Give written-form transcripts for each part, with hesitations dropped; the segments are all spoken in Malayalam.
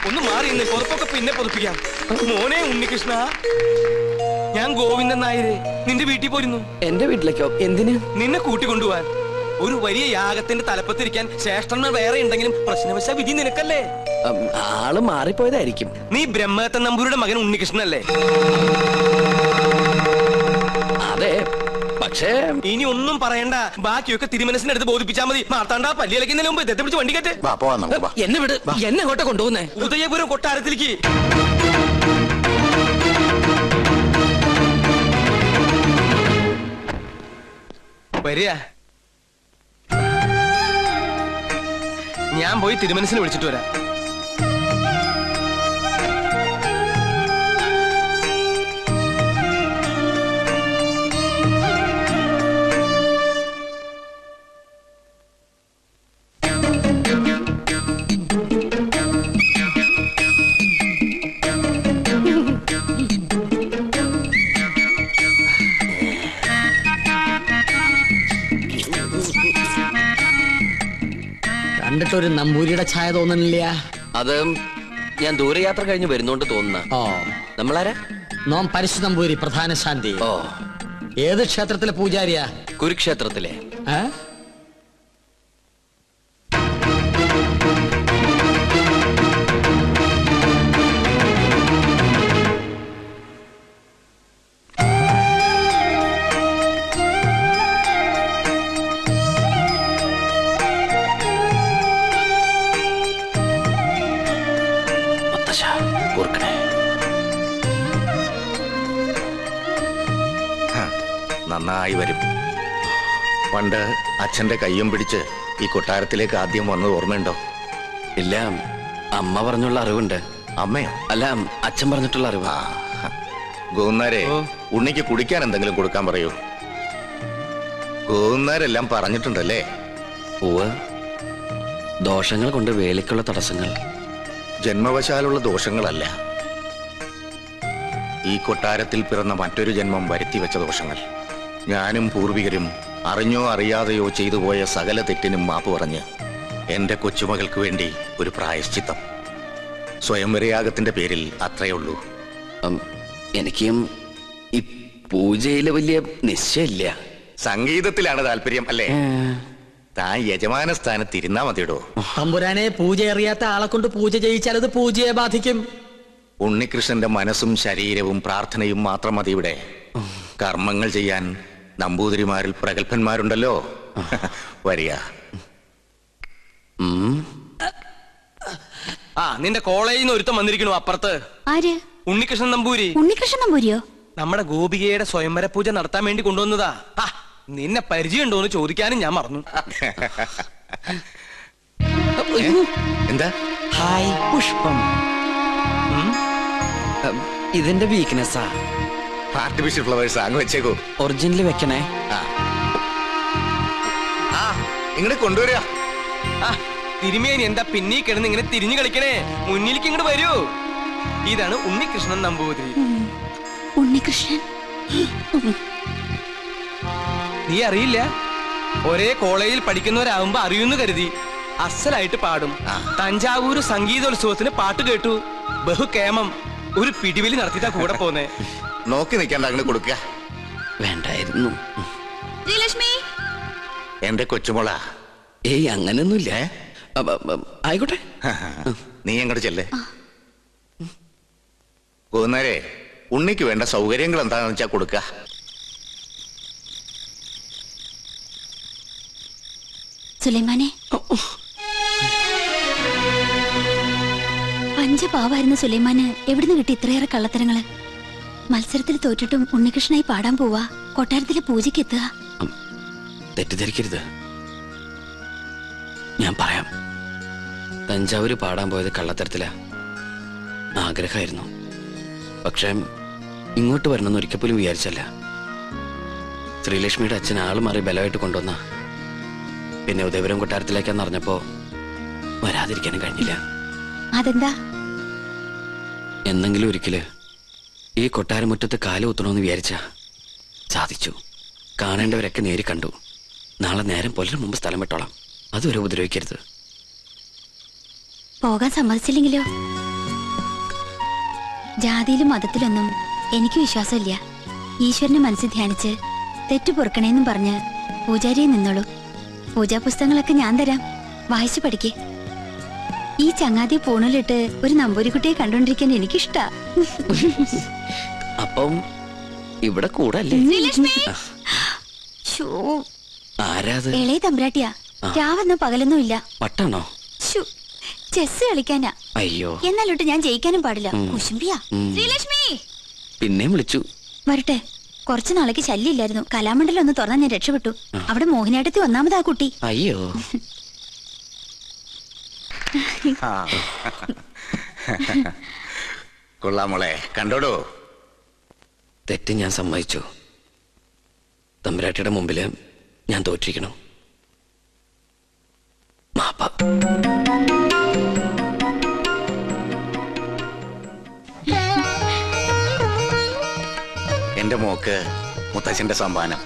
ഒന്ന് മാറി നിന്ന് പുറത്തൊക്കെ പിന്നെ പൊതുപ്പിക്കാം. മോനെ ഉണ്ണികൃഷ്ണ, ഞാൻ ഗോവിന്ദൻ നായരെ നിന്റെ വീട്ടിൽ പോയിരുന്നു. എന്റെ വീട്ടിലേക്കോ? എന്തിന്? നിന്നെ കൂട്ടിക്കൊണ്ടുപോവാൻ. ഒരു വലിയ യാഗത്തിന്റെ തലപ്പത്തിരിക്കാൻ ശ്രേഷ്ഠന്മാർ വേറെ ഉണ്ടെങ്കിലും പ്രശ്നവശ വിധി നിനക്കല്ലേ. ആള് മാറിപ്പോയതായിരിക്കും. നീ ബ്രഹ്മദത്തൻ നമ്പൂരിയുടെ മകൻ ഉണ്ണികൃഷ്ണനല്ലേ? അതെ, പക്ഷേ ഇനി ഒന്നും പറയണ്ട. ബാക്കിയൊക്കെ തിരുമനസിനടുത്ത് ബോധിപ്പിച്ചാൽ മതി. മാർത്താണ്ട പല്ലിയിലക്കുന്നതിന് മുമ്പ് ഇദ്ദേഹത്തെ പിടിച്ച് വണ്ടി കെട്ട്. എന്നെ വിട്. എന്നെ അങ്ങോട്ട് കൊണ്ടുപോകുന്നേ? ഉദയപുരം കൊട്ടാരത്തിലേക്ക്. വരിക. ഞാൻ പോയി തിരുമനസിനെ വിളിച്ചിട്ട് വരാം. കണ്ടിട്ടൊരു നമ്പൂരിയുടെ ഛായ തോന്നണില്ല. അത് ഞാൻ ദൂരയാത്ര കഴിഞ്ഞ് വരുന്നോണ്ട് തോന്നുന്ന. ഓ, നമ്മളാരാ? നോം പരിശു നമ്പൂരി, പ്രധാന ശാന്തി. ഓ, ഏത് ക്ഷേത്രത്തിലെ പൂജാരിയാ? കുരുക്ഷേത്രത്തിലെ. നന്നായി വരും. പണ്ട് അച്ഛന്റെ കയ്യും പിടിച്ച് ഈ കൊട്ടാരത്തിലേക്ക് ആദ്യം വന്നത് ഓർമ്മയുണ്ടോ? ഇല്ല, അമ്മ പറഞ്ഞുള്ള അറിവുണ്ട്. അമ്മയോ? അല്ല, അച്ഛൻ പറഞ്ഞിട്ടുള്ള അറിവ്. ഗോന്നാരെ, ഉണ്ണിക്ക് കുടിക്കാൻ എന്തെങ്കിലും കൊടുക്കാൻ പറയൂ. ഗോന്നാരെല്ലാം പറഞ്ഞിട്ടുണ്ടല്ലേ? പൂവ് ദോഷങ്ങൾ കൊണ്ട് വേലിക്കുള്ള തടസ്സങ്ങൾ. ജന്മവശാലുള്ള ദോഷങ്ങളല്ല, ഈ കൊട്ടാരത്തിൽ പിറന്ന മറ്റൊരു ജന്മം വരുത്തി വെച്ച ദോഷങ്ങൾ. ഞാനും പൂർവികരും അറിഞ്ഞോ അറിയാതെയോ ചെയ്തു പോയ സകല തെറ്റിനും മാപ്പ് പറഞ്ഞ് എന്റെ കൊച്ചുമകൾക്ക് വേണ്ടി ഒരു പ്രായശ്ചിത്തം. സ്വയംവരയാഗത്തിന്റെ പേരിൽ അത്രയുള്ളൂ. എനിക്കും ഈ പൂജയില് വലിയ നിശ്ചയില്ല. സംഗീതത്തിലാണ് താല്പര്യം അല്ലേ? താൻ യജമാന സ്ഥാനത്ത് ഇരുന്നാ മതിയിടോ. തമ്പുരാനെ, പൂജ അറിയാത്ത ആളെ കൊണ്ട് പൂജ ചെയ്യിച്ചാൽ അത് പൂജയെ ബാധിക്കും. ഉണ്ണികൃഷ്ണന്റെ മനസ്സും ശരീരവും പ്രാർത്ഥനയും മാത്രം മതി ഇവിടെ. കർമ്മങ്ങൾ ചെയ്യാൻ നമ്പൂതിരിമാരിൽ പ്രഗത്ഭന്മാരുണ്ടല്ലോ. വരിക. നിന്റെ കോളേജിൽ നിന്ന് ഒരുത്തം വന്നിരിക്കണു അപ്പുറത്ത്. ആര്? ഉണ്ണികൃഷ്ണൻ നമ്പൂരി. ഉണ്ണികൃഷ്ണൻ നമ്പൂരിയോ? നമ്മുടെ ഗോപികയുടെ സ്വയംവര പൂജ നടത്താൻ വേണ്ടി കൊണ്ടുവന്നതാ. നിന്നെ പരിചയമുണ്ടോന്ന് ചോദിക്കാനും ഞാൻ മറന്നു. എന്താ? ഹായ് പുഷ്പം. ഇതിന്റെ വീക്ക്നെസ്സാ. ആർട്ടിഫിഷ്യൽ ഫ്ലവേഴ്സ് അങ്ങ് വെച്ചേക്കോ. ഒറിജിനൽ വെക്കണേ. ഇങ്ങോട്ട് കൊണ്ടുവരിക. തിരുമേനി എന്താ പിന്നീ കിടന്ന് ഇങ്ങനെ തിരിഞ്ഞു കളിക്കണേ? മുന്നിലേക്ക് ഇങ്ങോട്ട് വരൂ. ഇതാണ് ഉണ്ണികൃഷ്ണൻ നമ്പൂതിരി. ഉണ്ണികൃഷ്ണൻ നീ അറിയില്ല? ഒരേ കോളേജിൽ പഠിക്കുന്നവരാകുമ്പോ അറിയുന്നു കരുതി. അസലായിട്ട് പാടും. തഞ്ചാവൂര് സംഗീതോത്സവത്തിന് പാട്ട് കേട്ടു. ബഹുകേമം. ഒരു പിടിവലി നടത്തിയിട്ടാ കൂടെ പോന്നേ. നോക്കി നിൽക്കാണ്ട് അങ്ങോട്ട് കൊടുക്കുക. വേണ്ടായിരുന്നു. എന്റെ കൊച്ചുമോള. ഏയ്, അങ്ങനൊന്നുമില്ല. ആയിക്കോട്ടെ, നീ അങ്ങോട്ട് ചെല്ലേ. പോകുന്നേരെ ഉണ്ണിക്ക് വേണ്ട സൗകര്യങ്ങൾ എന്താണെന്ന് വെച്ചാ കൊടുക്ക. സുലൈമാനെ, പഞ്ചപാവായിരുന്ന സുലൈമാന് എവിടുന്ന് കിട്ടി ഇത്രയേറെ കള്ളത്തരങ്ങള്? മത്സരത്തിൽ തോറ്റിട്ടും ഉണ്ണികൃഷ്ണനായി പാടാൻ പോവാ. കൊട്ടാരത്തിലെ പൂജയ്ക്ക് എത്തുക. തെറ്റിദ്ധരിക്കരുത്, ഞാൻ പറയാം. തഞ്ചാവൂര് പാടാൻ പോയത് കള്ളത്തരത്തിലാ. ആഗ്രഹമായിരുന്നു. പക്ഷെ ഇങ്ങോട്ട് വരണമെന്ന് ഒരിക്കൽ പോലും വിചാരിച്ചല്ല. ശ്രീലക്ഷ്മിയുടെ അച്ഛൻ ആള് മാറി ബലമായിട്ട് കൊണ്ടുവന്ന. പിന്നെ ഉദയപുരം കൊട്ടാരത്തിലേക്കാന്ന് അറിഞ്ഞപ്പോ വരാതിരിക്കാനും കഴിഞ്ഞില്ല. അതെന്താ? എന്നെങ്കിലും ഒരിക്കല് ഈ കൊട്ടാരമുറ്റത്ത് കാല് കുത്തണമെന്ന് വിചാരിച്ച സാധിച്ചു. കാണേണ്ടവരൊക്കെ നേരി കണ്ടു. നാളെ നേരം പുലരും മുമ്പ് സ്ഥലം വിട്ടോളാം. അതുവരെ ഉപദ്രവിക്കരുത്. പോകാൻ സമ്മതിച്ചില്ലെങ്കിലോ? ജാതിയിലും മതത്തിലൊന്നും എനിക്ക് വിശ്വാസമില്ല. ഈശ്വരനെ മനസ്സിൽ ധ്യാനിച്ച് തെറ്റു പൊറുക്കണേന്നും പറഞ്ഞ് പൂജാരിയെ നിന്നോളൂ. പൂജാ പുസ്തകങ്ങളൊക്കെ ഞാൻ തരാം, വായിച്ചു പഠിക്കേ. ഈ ചങ്ങാതി പൂണലിട്ട് ഒരു നമ്പൂരിക്കുട്ടിയെ കണ്ടോണ്ടിരിക്കാൻ എനിക്കിഷ്ടാ. അപ്പം ഇവിടെ കൂടല്ലേ? ആരാത്? ഇളയ തമ്പ്രാട്ടിയാ. രാവെന്നോ പകലൊന്നും ഇല്ല. പട്ടാണോ? ചെസ് കളിക്കാനാ. അയ്യോ, എന്നാലോട്ട് ഞാൻ ജയിക്കാനും പാടില്ല. കുശുംബിയാ. ശ്രീലക്ഷ്മി പിന്നെയും വിളിച്ചു. വരട്ടെ. കുറച്ചു നാളേക്ക് ശല്യമില്ലായിരുന്നു. കലാമണ്ഡലം ഒന്ന് തുറന്നാൽ ഞാൻ രക്ഷപ്പെട്ടു. അവിടെ മോഹിനിയാട്ടത്തിൽ ഒന്നാമതാ കുട്ടി. അയ്യോ, കൊള്ളാമോളെ, കണ്ടോടോ. തെറ്റ് ഞാൻ സമ്മതിച്ചു. തമ്പുരാട്ടിയുടെ മുമ്പില് ഞാൻ തോറ്റിരിക്കണം. മാപ്പ. എന്റെ മോക്ക് മുത്തച്ഛന്റെ സമ്മാനം.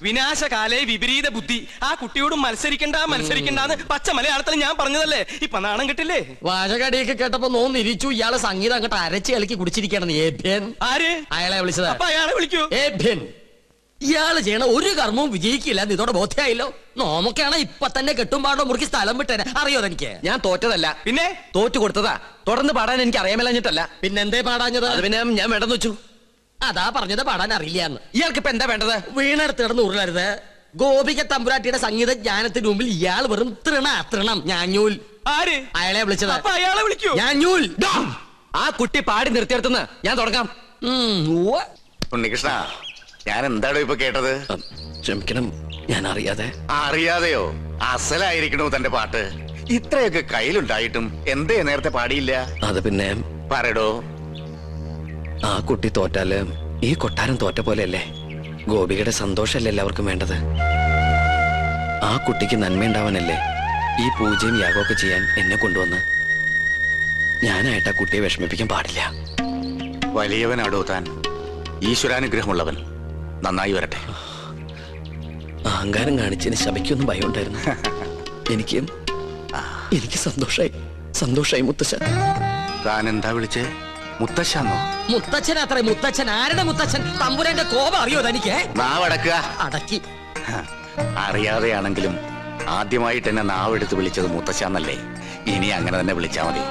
വിനാശകാലേ വിപരീത ബുദ്ധി. ആ കുട്ടിയോട് മത്സരിക്കണ്ടെന്ന് പച്ച മലയാളത്തിൽ ഞാൻ പറഞ്ഞതല്ലേ? ഇപ്പൊ നാണം കിട്ടില്ലേ? വാചകടിയൊക്കെ കേട്ടപ്പോ നോന്നിരിച്ചു. ഇയാളെ സംഗീതം അങ്ങോട്ട് അരച്ച് കളിക്ക് കുടിച്ചിരിക്കണം. ആര്? അയാളെ വിളിച്ചത്. അപ്പൊ അയാളെ വിളിക്കൂ. ഇയാള് ചെയ്യണ ഒരു കർമ്മവും വിജയിക്കില്ല. ഇതോടെ ബോധ്യായില്ലോ. നോമൊക്കെയാണ് ഇപ്പൊ തന്നെ കെട്ടും പാടോ മുറുക്കി സ്ഥലം വിട്ടേനെ. അറിയോ എനിക്ക്? ഞാൻ തോറ്റതല്ല, പിന്നെ തോറ്റു കൊടുത്തതാ. തുടർന്ന് പാടാൻ എനിക്ക് അറിയാമല്ലഞ്ഞിട്ടല്ല. പിന്നെന്തേ പാടാഞ്ഞത്? അത് പിന്നെ ഞാൻ വേണ്ടെന്ന് വെച്ചു. അതാ പറഞ്ഞത് പാടാൻ അറിയില്ലാന്ന്. ഇയാൾക്ക് ഇപ്പൊ എന്താ വേണ്ടത്? വീണെടുത്ത് കിടന്ന് ഉരുളരുത്. ഗോപിക തമ്പുരാട്ടിയുടെ സംഗീത ജ്ഞാനത്തിന് മുമ്പിൽ ഇയാൾ വെറും തൃണം ഞാഞ്ഞൂൽ. ആര്? അയാളെ വിളിച്ചത്. അപ്പൊ അയാളെ വിളിക്കൂ. ഞാഞ്ഞൂൽ. ആ കുട്ടി പാടി നിർത്തിയെടുത്തുനിന്ന് ഞാൻ തുടങ്ങാം. ഉണ്ണികൃഷ്ണ, ഞാൻ എന്താണോ ഇപ്പൊ കേട്ടത്? ക്ഷമിക്കണം, ഞാൻ അറിയാതെ. അറിയാതെയോ? അസലായിരിക്കണോ തന്റെ പാട്ട്? ഇത്രയൊക്കെ കയ്യിലുണ്ടായിട്ടും എന്തേ നേരത്തെ പാടിയില്ല? അത് പിന്നെ പറയടോ. ആ കുട്ടി തോറ്റാല് ഈ കൊട്ടാരം തോറ്റ പോലെയല്ലേ? ഗോപികയുടെ സന്തോഷമല്ലേ എല്ലാവർക്കും വേണ്ടത്? ആ കുട്ടിക്ക് നന്മയുണ്ടാവാനല്ലേ ഈ പൂജയും യാഗമൊക്കെ ചെയ്യാൻ എന്നെ കൊണ്ടുവന്ന്. ഞാനായിട്ട് ആ കുട്ടിയെ വിഷമിപ്പിക്കാൻ പാടില്ല. വലിയവനാടോ താൻ, ഈശ്വരാനുഗ്രഹമുള്ളവൻ. നന്നായി വരട്ടെ. അഹങ്കാരം കാണിച്ചതിന് ശബയ്ക്കൊന്നും ഭയം ഉണ്ടായിരുന്നു. എനിക്ക് സന്തോഷായി മുത്തശ്ശ. താൻ എന്താ വിളിച്ചേ? മുത്തശ്ശന്നോ? മുത്തച്ഛൻ അത്രേ. മുത്തച്ഛൻ? ആരുടെ മുത്തച്ഛൻ? തമ്പുരാന്റെ കോപം അറിയോ തനിക്ക്? നാവടക്കുക. അടക്കി. അറിയാതെയാണെങ്കിലും ആദ്യമായിട്ട് എന്നെ നാവെടുത്ത് വിളിച്ചത് മുത്തശ്ശന്നല്ലേ? ഇനി അങ്ങനെ തന്നെ വിളിച്ചാ മതി.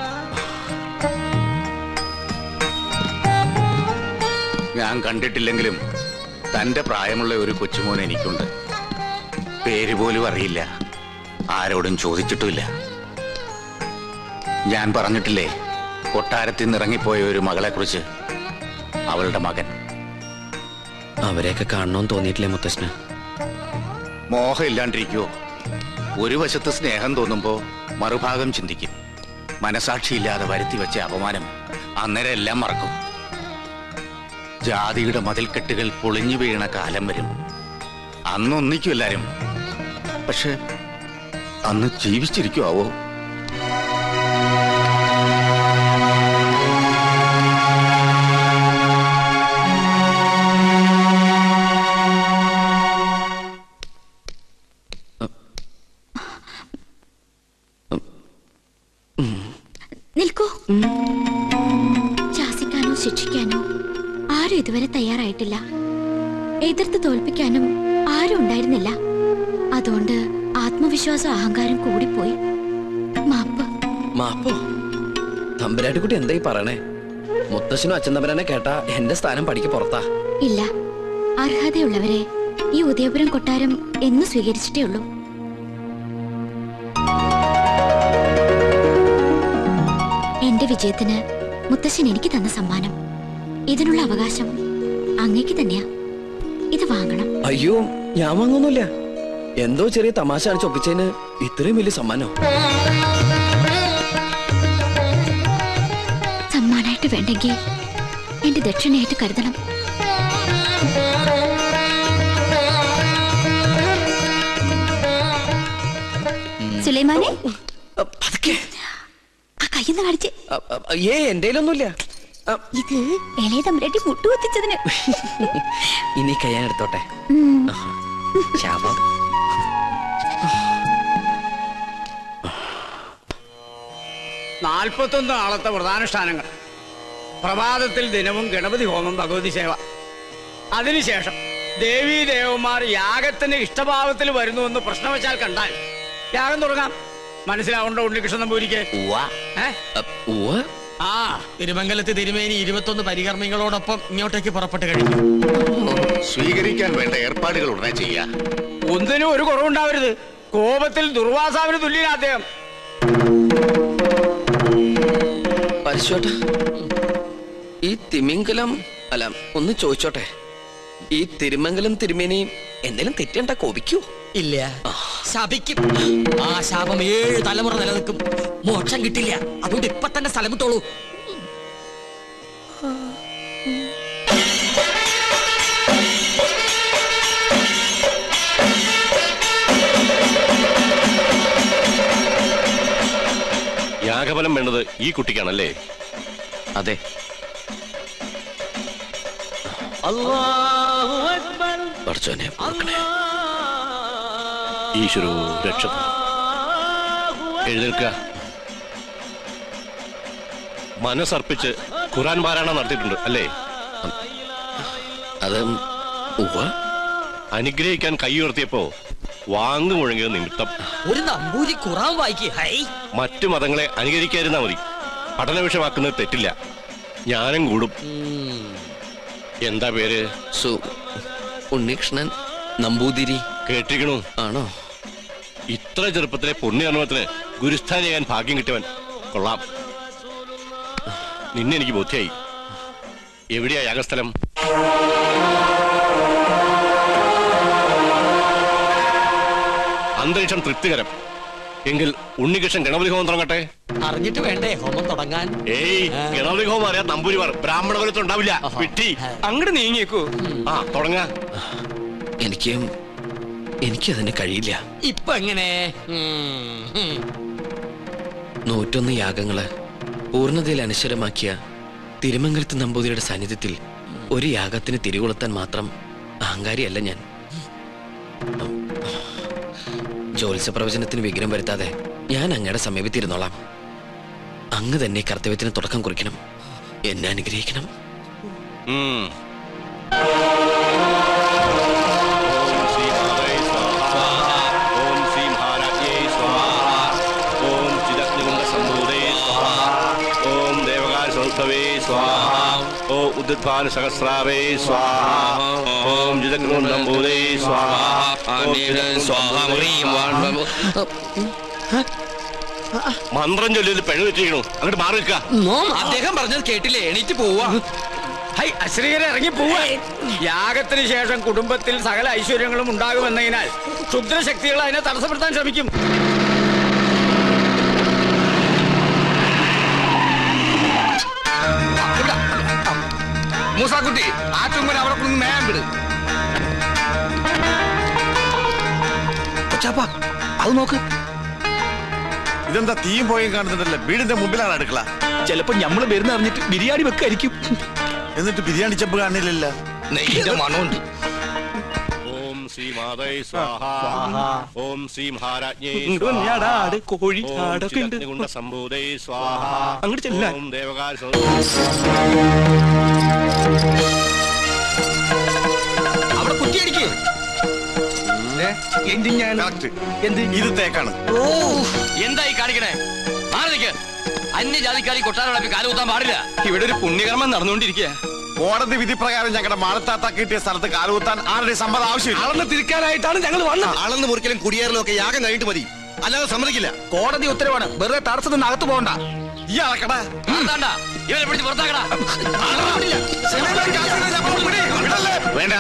ഞാൻ കണ്ടിട്ടില്ലെങ്കിലും തന്റെ പ്രായമുള്ള ഒരു കൊച്ചുമോൻ എനിക്കുണ്ട്. പേര് പോലും അറിയില്ല, ആരോടും ചോദിച്ചിട്ടുമില്ല. ഞാൻ പറഞ്ഞിട്ടില്ലേ കൊട്ടാരത്തിൽ നിന്ന് ഇറങ്ങിപ്പോയ ഒരു മകളെ കുറിച്ച്? അവളുടെ മകൻ. അവരെയൊക്കെ കാണണമെന്ന് തോന്നിയിട്ടില്ലേ മുത്തശ്ശന്? മോഹം ഇല്ലാണ്ടിരിക്കുവോ? ഒരു വശത്ത് സ്നേഹം തോന്നുമ്പോ മറുഭാഗം ചിന്തിക്കും. മനസാക്ഷിയില്ലാതെ വരുത്തി വെച്ച അപമാനം അന്നേരം എല്ലാം മറക്കും. ജാതിയുടെ മതിൽക്കെട്ടുകൾ പൊളിഞ്ഞു വീണ കാലം വരും. അന്നൊന്നിക്കും എല്ലാരും. പക്ഷെ അന്ന് ജീവിച്ചിരിക്കുവോ? നിൽക്കൂ. ശാസിക്കാനോ ശിക്ഷിക്കാനോ ആരും ഇതുവരെ തയ്യാറായിട്ടില്ല. എതിർത്ത് തോൽപ്പിക്കാനും ആരും ഉണ്ടായിരുന്നില്ല. അതുകൊണ്ട് ആത്മവിശ്വാസം അഹങ്കാരം കൂടിപ്പോയി. മാപ്പോ? തമ്പുരാട്ടിക്കുട്ടി എന്തായി പറയണേ? മുത്തശ്ശനും അച്ഛൻ തമ്പുരാനെ കേട്ടാ എന്റെ സ്ഥാനം പടിക്ക് പുറത്താ. ഇല്ല, അർഹതയുള്ളവരെ ഈ ഉദയപുരം കൊട്ടാരം എന്ന് സ്വീകരിച്ചിട്ടേ ഉള്ളൂ. എന്റെ വിജയത്തിന് മുത്തശ്ശൻ എനിക്ക് തന്ന സമ്മാനം. ഇതിനുള്ള അവകാശം അങ്ങേക്ക് തന്നെയാ. ഇത് വാങ്ങണം. അയ്യോ, ഞാൻ വാങ്ങൊന്നുമില്ല. എന്തോ ചെറിയ തമാശ അടിച്ച് ഒപ്പിച്ചതിന് ഇത്രയും വലിയ സമ്മാനോ? സമ്മാനായിട്ട് വേണ്ടെങ്കിൽ എന്റെ ദക്ഷിണയായിട്ട് കരുതണം. സുലൈമാനെ, ആ കയ്യെന്ന് കാണിച്ച്. എന്തേലൊന്നുമില്ല. ഇത് ഇളയ തമ്പുരാട്ടി മുട്ടുകുത്തിച്ചതിന്. ഇനി കയ്യാൻ എടുത്തോട്ടെ. ശാപം. 41 നാളത്തെ വ്രതാനുഷ്ഠാനങ്ങൾ. പ്രഭാതത്തിൽ ദിനവും ഗണപതി ഹോമം, ഭഗവതി സേവ. അതിനുശേഷം ദേവീദേവന്മാർ യാഗത്തിന് ഇഷ്ടഭാവത്തിൽ വരുന്നുവെന്ന് പ്രശ്നവശാൽ കണ്ടാൽ യാഗം തുടങ്ങാം. മനസ്സിലാവുണ്ടോ ഉണ്ണികൃഷ്ണൻ നമ്പൂരിക്ക്? ആ തിരുമംഗലത്ത് തിരുമേനി 21 പരികർമ്മികളോടൊപ്പം ഇങ്ങോട്ടേക്ക് പുറപ്പെട്ട് കഴിഞ്ഞു. സ്വീകരിക്കാൻ വേണ്ട ഏർപ്പാടുകൾ ഉടനെ ചെയ്യാം. ഒന്നിനും ഒരു കുറവുണ്ടാവരുത്. കോപത്തിൽ ദുർവാസാവിന് തുല്യനാ അദ്ദേഹം. പരിശോട്ടെ, ഈ തിമിംഗലം അല്ല, ഒന്ന് ചോദിച്ചോട്ടെ, ഈ തിരുമംഗലം തിരുമേനിയും എന്തെങ്കിലും തെറ്റണ്ട കോപിക്കൂ? ഇല്ല, ശപിക്കും. ആ ശാപം 7 തലമുറ നിലനിൽക്കും. മോക്ഷം കിട്ടില്ല. അതുകൊണ്ട് ഇപ്പൊ തന്നെ സ്ഥലം വിട്ടോളൂ. യാഗഫലം വേണ്ടത് ഈ കുട്ടിക്കാണല്ലേ? അതെ. ഈശ്വരോ രക്ഷ. എഴുന്നേൽക്കുക. മനസ്സർപ്പിച്ച് ഖുർആൻ പാരായണം നടത്തിയിട്ടുണ്ട് അല്ലേ? അത് അനുഗ്രഹിക്കാൻ കൈ ഉയർത്തിയപ്പോ വാങ്ങു മുഴങ്ങിയത് നിമിത്തം. ഒരു നമ്പൂരി ഖുർആൻ വായിക്ക്. മറ്റു മതങ്ങളെ അനുകരിക്കാതിരുന്നാ മതി. പഠന വിഷയമാക്കുന്നത് തെറ്റില്ല. ജ്ഞാനം കൂടും. എന്താ പേര്? ഉണ്ണികൃഷ്ണൻ നമ്പൂതിരി. കേട്ടിരിക്കണു? ആണോ? ഇത്ര ചെറുപ്പത്തിലെ പുണ്യകർമ്മത്തിന് ഗുരുസ്ഥാനിയാകാൻ ഭാഗ്യം കിട്ടിയവൻ. കൊള്ളാം. നിന്നെ എനിക്ക് ബോധ്യായി. എവിടെയാ യാഗസ്ഥലം? അന്തരീക്ഷം തൃപ്തികരം എങ്കിൽ ഉണ്ണികൃഷ്ണൻ ഗണപതി ഹോമം തുടങ്ങട്ടെ. അറിഞ്ഞിട്ട് വേണ്ടേ ഹോമം തുടങ്ങാൻ? ഏയ്, ഗണപതി ഹോമം അറിയാൻ നമ്പൂരിമാർ ബ്രാഹ്മണ കുലത്തിൽ ഉണ്ടാവില്ല. വിട്ടി അങ്ങോട്ട് നീങ്ങിയേക്കൂ. ആ തുടങ്ങ. എനിക്കതിന് കഴിയില്ല. ഇപ്പൊ എങ്ങനെ? 101 യാഗങ്ങള് പൂർണ്ണതയിൽ അനശ്വരമാക്കിയ തിരുമംഗലത്ത് നമ്പൂതിരിയുടെ സാന്നിധ്യത്തിൽ ഒരു യാഗത്തിന് തിരികൊളുത്താൻ മാത്രം അഹങ്കാരിയല്ല ഞാൻ. ജ്യോത്സ്യ പ്രവചനത്തിന് വിഘ്നം വരുത്താതെ ഞാൻ അങ്ങയുടെ സമീപത്തിരുന്നോളാം. അങ്ങ് തന്നെ കർത്തവ്യത്തിന് തുടക്കം കുറിക്കണം. എന്നെ അനുഗ്രഹിക്കണം. ഓം ഉദ്ധാന സഹസ്രാവേ സ്വാഹ. ഓം ജിതഗ്രൂഢംബൂതേ സ്വാഹ. മന്ത്രം ചൊല്ലി പെഴു വെച്ചിരിക്കണു. അങ്ങോട്ട് മാറി നിൽക്കുക. അദ്ദേഹം പറഞ്ഞത് കേട്ടില്ലേ? എണീറ്റ് പോവാ. ഹൈ, അശ്രീകരെ ഇറങ്ങി പോവാ. യാഗത്തിന് ശേഷം കുടുംബത്തിൽ സകല ഐശ്വര്യങ്ങളും ഉണ്ടാകുമെന്നതിനാൽ ക്ഷുദ്രശക്തികൾ അതിനെ തടസ്സപ്പെടുത്താൻ ശ്രമിക്കും. മൂസാക്കുട്ടി, ആ ചുമ്മൻ അവിടെ കൊണ്ട് മേയാൻ വിട്. അത് നോക്ക്. ഇതെന്താ തീയും പോയും കാണുന്നുണ്ടല്ലോ? വീടിന്റെ മുമ്പിലാണ് അടുക്കള. ചിലപ്പോ ഞമ്മള് വരുന്ന അറിഞ്ഞിട്ട് ബിരിയാണി വെക്കായിരിക്കും. എന്നിട്ട് ബിരിയാണി ചെമ്പ് കാണില്ലല്ല. നെയ്യുടെ മണമുണ്ട്. ഓം ശ്രീ മാതൈ സ്വാഹ. ഓം ശ്രീ മഹാരാജ്ഞേ കോഴി സംഭൂതൈ സ്വാഹ. അങ്ങോട്ട് ചെല്ലാൻ. ഓം ദേവകാൽ അവിടെ കുറ്റിയടിക്ക്. ഇത് തേക്കാണ്. എന്തായി കാണിക്കണേ? അന്യജാതിക്കാരി കൊട്ടാരം കാലുകുത്താൻ പാടില്ല. ഇവിടെ ഒരു പുണ്യകർമ്മം നടന്നുകൊണ്ടിരിക്കുക. കോടതി വിധി പ്രകാരം ഞങ്ങളുടെ മാളത്താത്ത കിട്ടിയ സ്ഥലത്ത് കാലുകുത്താൻ ആരുടെ സമ്മതം ആവശ്യമില്ല. അളന്ന് തിരിക്കാനായിട്ടാണ് ഞങ്ങൾ വന്നത്. അളന്ന് മുറിക്കലും കുടിയേറലും ഒക്കെ യാഗം കഴിഞ്ഞിട്ട് മതി, അല്ലാതെ സമ്മതിക്കില്ല. കോടതി ഉത്തരവാണ്. വെറുതെ തടസ്സത്തിൽ നിന്ന് അകത്ത് പോകണ്ട. ഈ അളക്കടാ. ഇവരെ പിടിച്ച് പുറത്താക്കടാ. വേണ്ട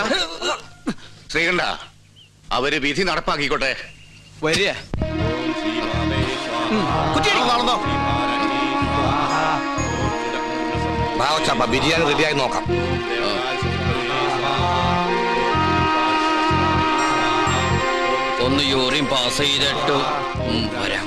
ശ്രീകണ്ഠ, അവര് വിധി നടപ്പാക്കിക്കോട്ടെ. വരിക. ബിരിയാണി റെഡിയായി നോക്കാം. ഒന്ന് യൂറിൻ പാസ് ചെയ്തിട്ട് വരാം.